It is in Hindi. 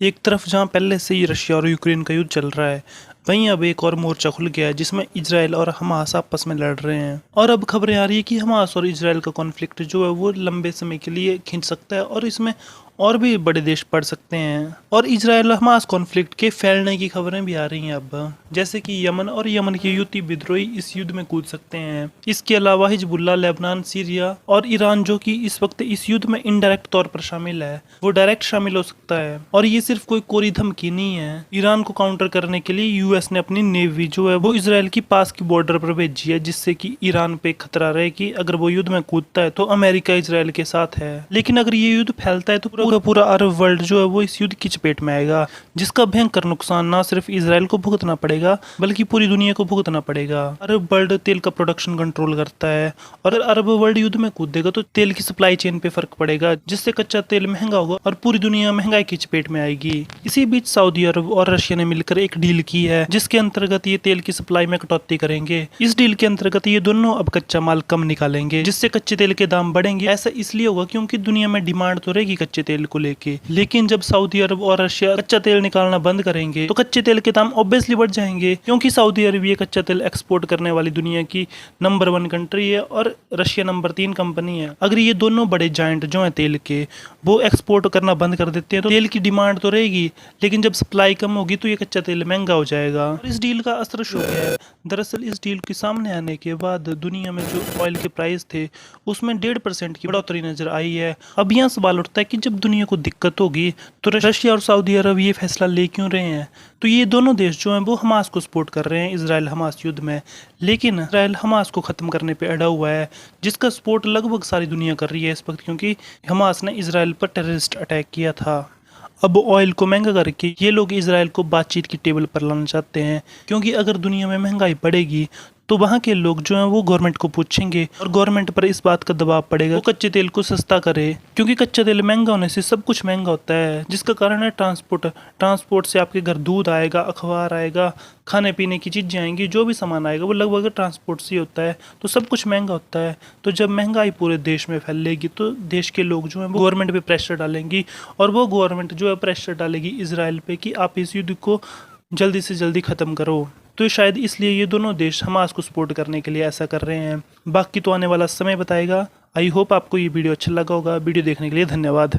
एक तरफ जहां पहले से ही रशिया और यूक्रेन का युद्ध चल रहा है, वहीं अब एक और मोर्चा खुल गया है जिसमें इजराइल और हमास आपस में लड़ रहे हैं। और अब खबरें आ रही है कि हमास और इजराइल का कॉन्फ्लिक्ट जो है वो लंबे समय के लिए खींच सकता है और इसमें और भी बड़े देश पड़ सकते हैं। और इजराइल और हमास कॉन्फ्लिक्ट के फैलने की खबरें भी आ रही हैं अब, जैसे कि यमन और यमन के यूती विद्रोही इस युद्ध में कूद सकते हैं। इसके अलावा हिजबुल्लाह, लेबनान, सीरिया और ईरान, जो कि इस वक्त इस युद्ध में इनडायरेक्ट तौर पर शामिल है, वो डायरेक्ट शामिल हो सकता है। और ये सिर्फ कोई कोरी धमकी नहीं है। ईरान को काउंटर करने के लिए यूएस ने अपनी नेवी जो है वो इसराइल की पास की बॉर्डर पर भेजी है, जिससे कि ईरान पे खतरा रहे कि अगर वो युद्ध में कूदता है तो अमेरिका इसराइल के साथ है। लेकिन अगर ये युद्ध फैलता है तो पूरा पूरा अरब वर्ल्ड जो है वो इस युद्ध की चपेट में आएगा, जिसका भयंकर नुकसान ना सिर्फ इसराइल को भुगतना पड़ेगा बल्कि पूरी दुनिया को भुगतना पड़ेगा। अरब वर्ल्ड तेल का प्रोडक्शन कंट्रोल करता है, और अगर अरब वर्ल्ड युद्ध में कूदेगा तो तेल की सप्लाई चेन पे फर्क पड़ेगा, जिससे कच्चा तेल महंगा होगा और पूरी दुनिया महंगाई की चपेट में आएगी। इसी बीच सऊदी अरब और रशिया ने मिलकर एक डील की है, जिसके अंतर्गत ये तेल की सप्लाई में कटौती करेंगे। इस डील के अंतर्गत ये दोनों अब कच्चा माल कम निकालेंगे, जिससे कच्चे तेल के दाम बढ़ेंगे। ऐसा इसलिए होगा क्योंकि दुनिया में डिमांड तो रहेगी कच्चे तेल को लेके, लेकिन जब सऊदी अरब और रशिया कच्चा तेल निकालना बंद करेंगे तो कच्चे तेल के दाम ऑब्वियसली बढ़ जाएंगे, क्योंकि सऊदी अरब ये कच्चा तेल एक्सपोर्ट करने वाली दुनिया की नंबर 1 कंट्री है और रशिया नंबर 3 कंपनी है। अगर ये दोनों बड़े जायंट जो है तेल के, वो एक्सपोर्ट करना बंद कर देते हैं तो तेल की डिमांड तो रहेगी, लेकिन जब सप्लाई कम होगी तो ये कच्चा तेल महंगा हो जाएगा। और इस डील का असर शो गया है। दरअसल इस डील के सामने आने के बाद दुनिया में जो ऑयल के प्राइस थे उसमें 1.5% की बढ़ोतरी नजर आई है। अब यहाँ सवाल उठता है कि जब दुनिया को दिक्कत होगी तो रशिया और सऊदी अरब ये फैसला ले क्यों रहे हैं? तो ये दोनों देश जो हैं वो हमास को सपोर्ट कर रहे हैं इसराइल हमास युद्ध में, लेकिन इसराइल हमास को खत्म करने पे अड़ा हुआ है, जिसका सपोर्ट लगभग सारी दुनिया कर रही है इस वक्त, क्योंकि हमास ने इसराइल पर टेररिस्ट अटैक किया था। अब ऑयल को महंगा करके ये लोग इसराइल को बातचीत की टेबल पर लाना चाहते हैं, क्योंकि अगर दुनिया में महंगाई बढ़ेगी तो वहाँ के लोग जो हैं वो गवर्नमेंट को पूछेंगे और गवर्नमेंट पर इस बात का दबाव पड़ेगा वो कच्चे तेल को सस्ता करे, क्योंकि कच्चा तेल महंगा होने से सब कुछ महंगा होता है, जिसका कारण है ट्रांसपोर्ट से आपके घर दूध आएगा, अखबार आएगा, खाने पीने की चीज़ें आएंगी, जो भी सामान आएगा वो लगभग ट्रांसपोर्ट से ही होता है, तो सब कुछ महंगा होता है। तो जब महंगाई पूरे देश में फैलेगी तो देश के लोग जो हैं वो गवर्नमेंट पे प्रेशर डालेंगी, और वो गवर्नमेंट जो है प्रेशर डालेगी इसराइल पे कि आप इस युद्ध को जल्दी से जल्दी ख़त्म करो। तो शायद इसलिए ये दोनों देश हमास को सपोर्ट करने के लिए ऐसा कर रहे हैं। बाकी तो आने वाला समय बताएगा। आई होप आपको ये वीडियो अच्छा लगा होगा। वीडियो देखने के लिए धन्यवाद।